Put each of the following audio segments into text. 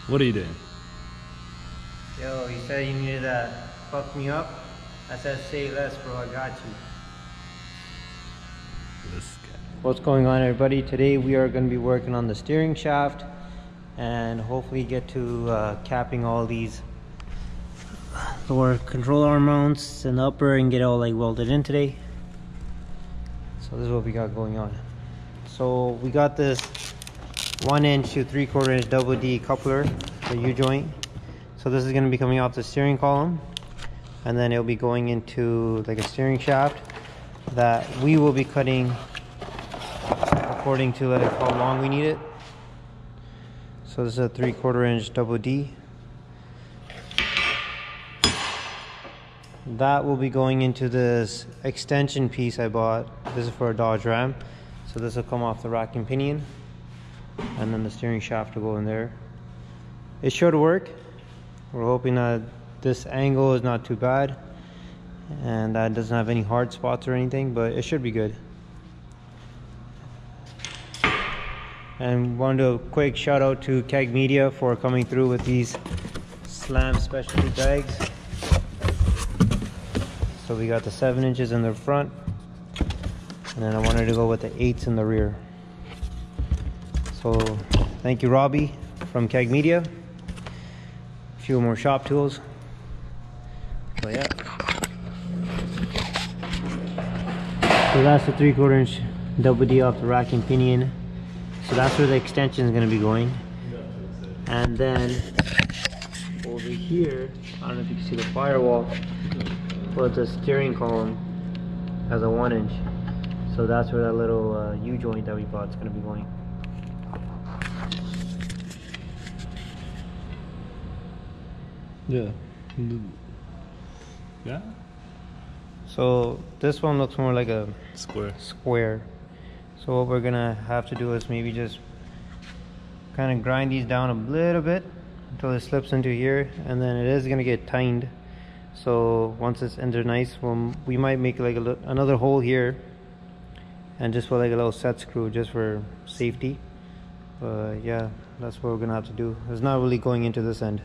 What are you doing? Yo, you said you needed to fuck me up. I said say less, bro. I got you. This guy. What's going on, everybody? Today we are going to be working on the steering shaft and hopefully get to capping all these lower control arm mounts and the upper and get all like welded in today. So this is what we got going on. So we got this 1 inch to 3/4 inch double D coupler, the U-joint. So this is going to be coming off the steering column, and then it'll be going into like a steering shaft that we will be cutting according to like how long we need it. So this is a 3/4 inch double D. That will be going into this extension piece I bought. This is for a Dodge Ram. So this will come off the rack and pinion, and then the steering shaft will go in there. It should work. We're hoping that this angle is not too bad and that it doesn't have any hard spots or anything, but it should be good. And want to do a quick shout out to Keg Media for coming through with these slam specialty bags. So we got the 7 inches in the front, and then I wanted to go with the 8s in the rear. So thank you, Robbie from Keg Media. A few more shop tools. So yeah. So that's the 3/4 inch double D off the rack and pinion. So that's where the extension is going to be going. And then over here, I don't know if you can see the firewall, but the steering column has a 1 inch. So that's where that little U-joint that we bought is going to be going. Yeah. Yeah? So this one looks more like a Square. So what we're gonna have to do is maybe just kind of grind these down a little bit until it slips into here, and then it is gonna get tightened. So once it's in there nice, we might make like another hole here and just put like a little set screw just for safety. But yeah, that's what we're gonna have to do. It's not really going into this end.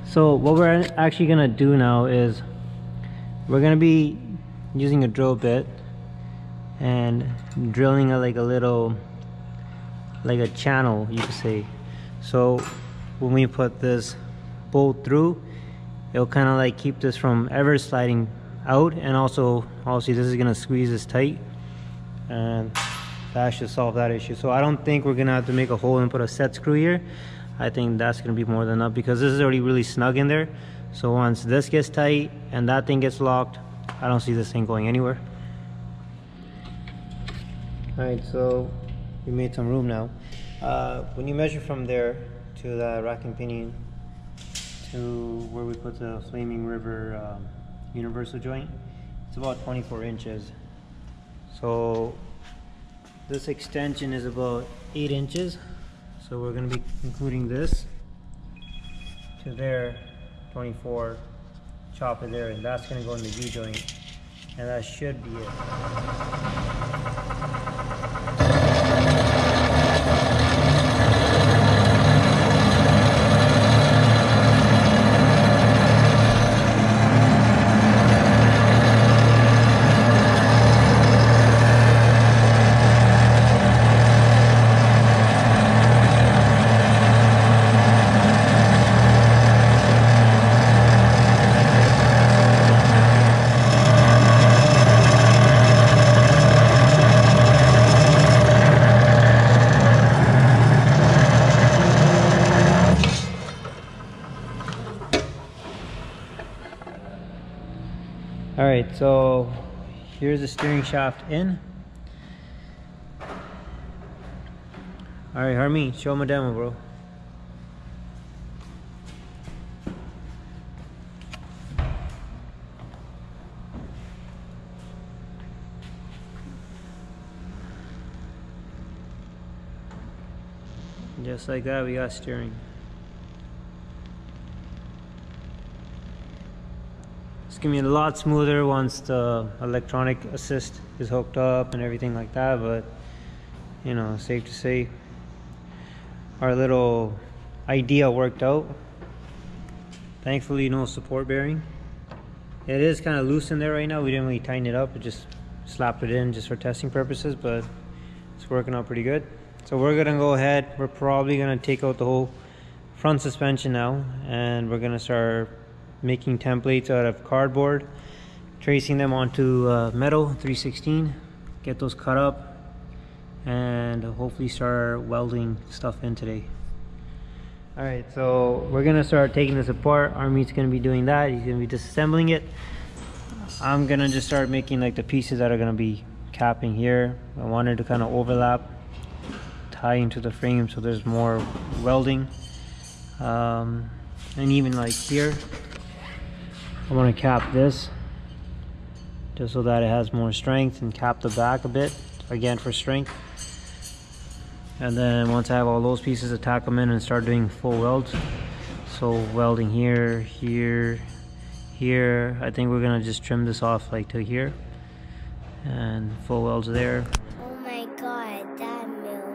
So what we're actually gonna do now is we're gonna be using a drill bit and drilling like a little, like a channel, you could say. So when we put this bolt through, it'll kind of like keep this from ever sliding out, and also obviously this is gonna squeeze this tight, and that should solve that issue. So I don't think we're gonna have to make a hole and put a set screw here. I think that's gonna be more than enough because this is already really snug in there. So once this gets tight and that thing gets locked, I don't see this thing going anywhere. Alright, so we made some room now. When you measure from there to the rack and pinion, to where we put the Flaming River universal joint. It's about 24 inches. So this extension is about 8 inches. So we're going to be including this to there, 24, chop it there, and that's going to go in the U-joint, and that should be it. Alright, so here's the steering shaft in. Alright, Harmy, show him a demo, bro. Just like that, we got steering. It's gonna be a lot smoother once the electronic assist is hooked up and everything like that, but you know, safe to say our little idea worked out. Thankfully no support bearing. It is kind of loose in there right now. We didn't really tighten it up, we just slapped it in just for testing purposes, but it's working out pretty good. So we're gonna go ahead, we're probably gonna take out the whole front suspension now, and we're gonna start making templates out of cardboard, tracing them onto metal 316, get those cut up, and hopefully start welding stuff in today. Alright, so we're gonna start taking this apart. Army's gonna be doing that. He's gonna be disassembling it. I'm gonna just start making like the pieces that are gonna be capping here. I wanted to kind of overlap, tie into the frame so there's more welding, and even like here I want to cap this just so that it has more strength, and cap the back a bit again for strength. And then once I have all those pieces, to tack them in and start doing full welds. So welding here, here, here. I think we're gonna just trim this off like to here, and full welds there. Oh my god, that moved.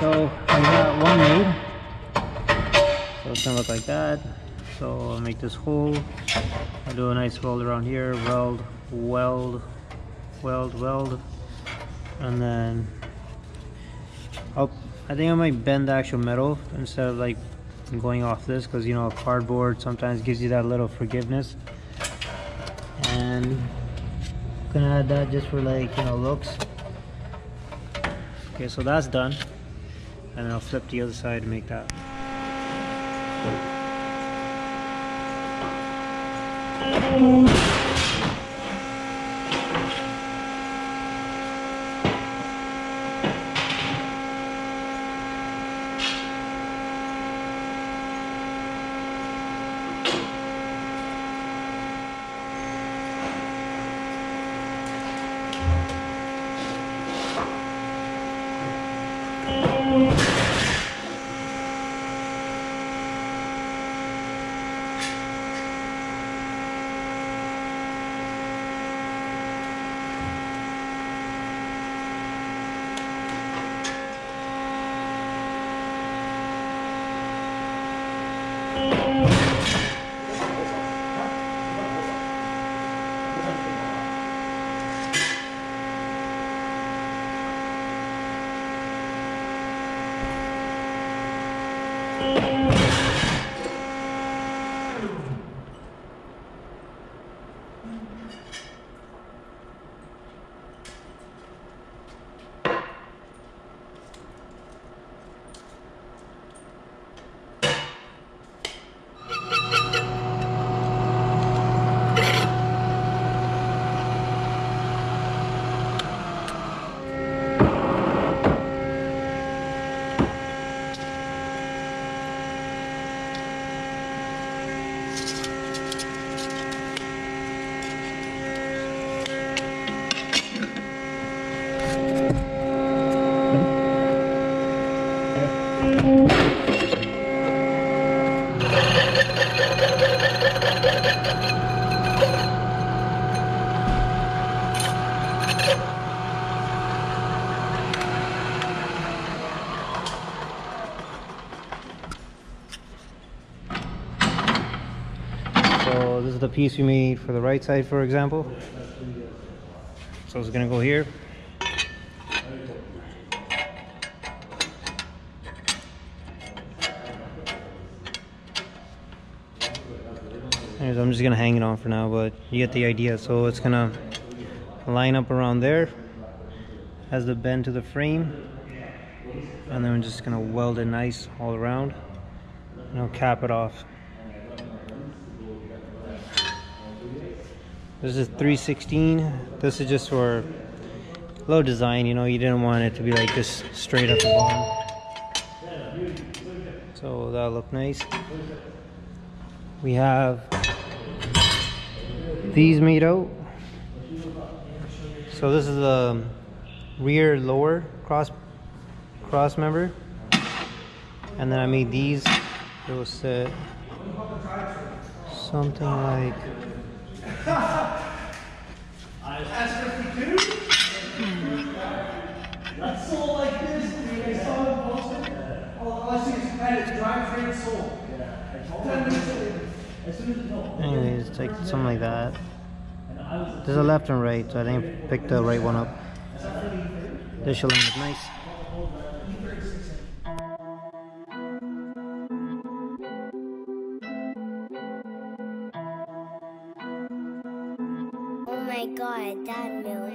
So I got one made, so it's gonna look like that. So I'll make this hole, I'll do a nice weld around here, weld, weld, weld, weld, and then I think I might bend the actual metal instead of like going off this, because you know cardboard sometimes gives you that little forgiveness, and I'm gonna add that just for like, you know, looks. Okay, so that's done. And then I'll flip the other side to make that. So this is the piece we made for the right side, for example. So it's gonna go here. Anyways, I'm just gonna hang it on for now, but you get the idea. So it's gonna line up around there, has the bend to the frame, and then we're just gonna weld it nice all around, and I'll cap it off. This is 316. This is just for low design, you know, you didn't want it to be like this straight up the bottom. So that'll look nice. We have these made out. So this is the rear lower cross member. And then I made these. It will sit something like That's sold like this. They saw them posted. All I see is it's drivetrain sold. 10 minutes later. anyways, it's like something like that. There's a left and right, so I didn't pick the right one up. This should look nice. Oh my god, that milk.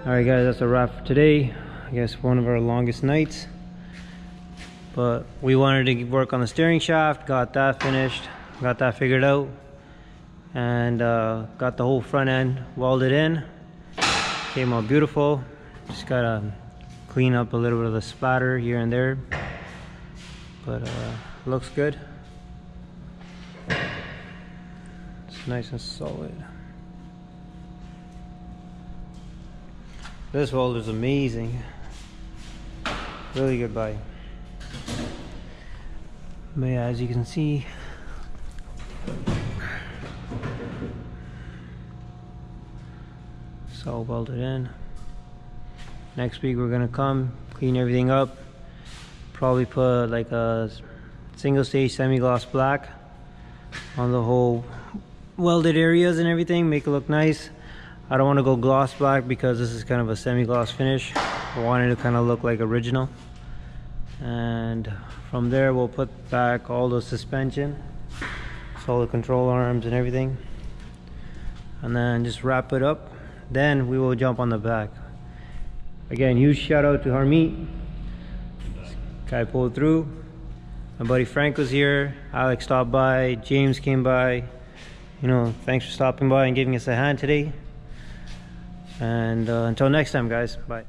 Alright guys, that's a wrap for today. I guess one of our longest nights. But we wanted to work on the steering shaft, got that finished, got that figured out, and got the whole front end welded in. Came out beautiful. Just gotta clean up a little bit of the splatter here and there, but looks good. It's nice and solid. This welder is amazing. Really good buy. But yeah, as you can see, it's all welded in. Next week we're gonna come clean everything up, probably put like a single stage semi-gloss black on the whole welded areas and everything, make it look nice. I don't want to go gloss black because this is kind of a semi-gloss finish. I wanted to kind of look like original. And from there we'll put back all the suspension, so all the control arms and everything, and then just wrap it up. Then we will jump on the back. Again, huge shout out to Harmeet. Guy pulled through. My buddy Frank was here, Alex stopped by, James came by. You know, thanks for stopping by and giving us a hand today. And until next time guys, bye.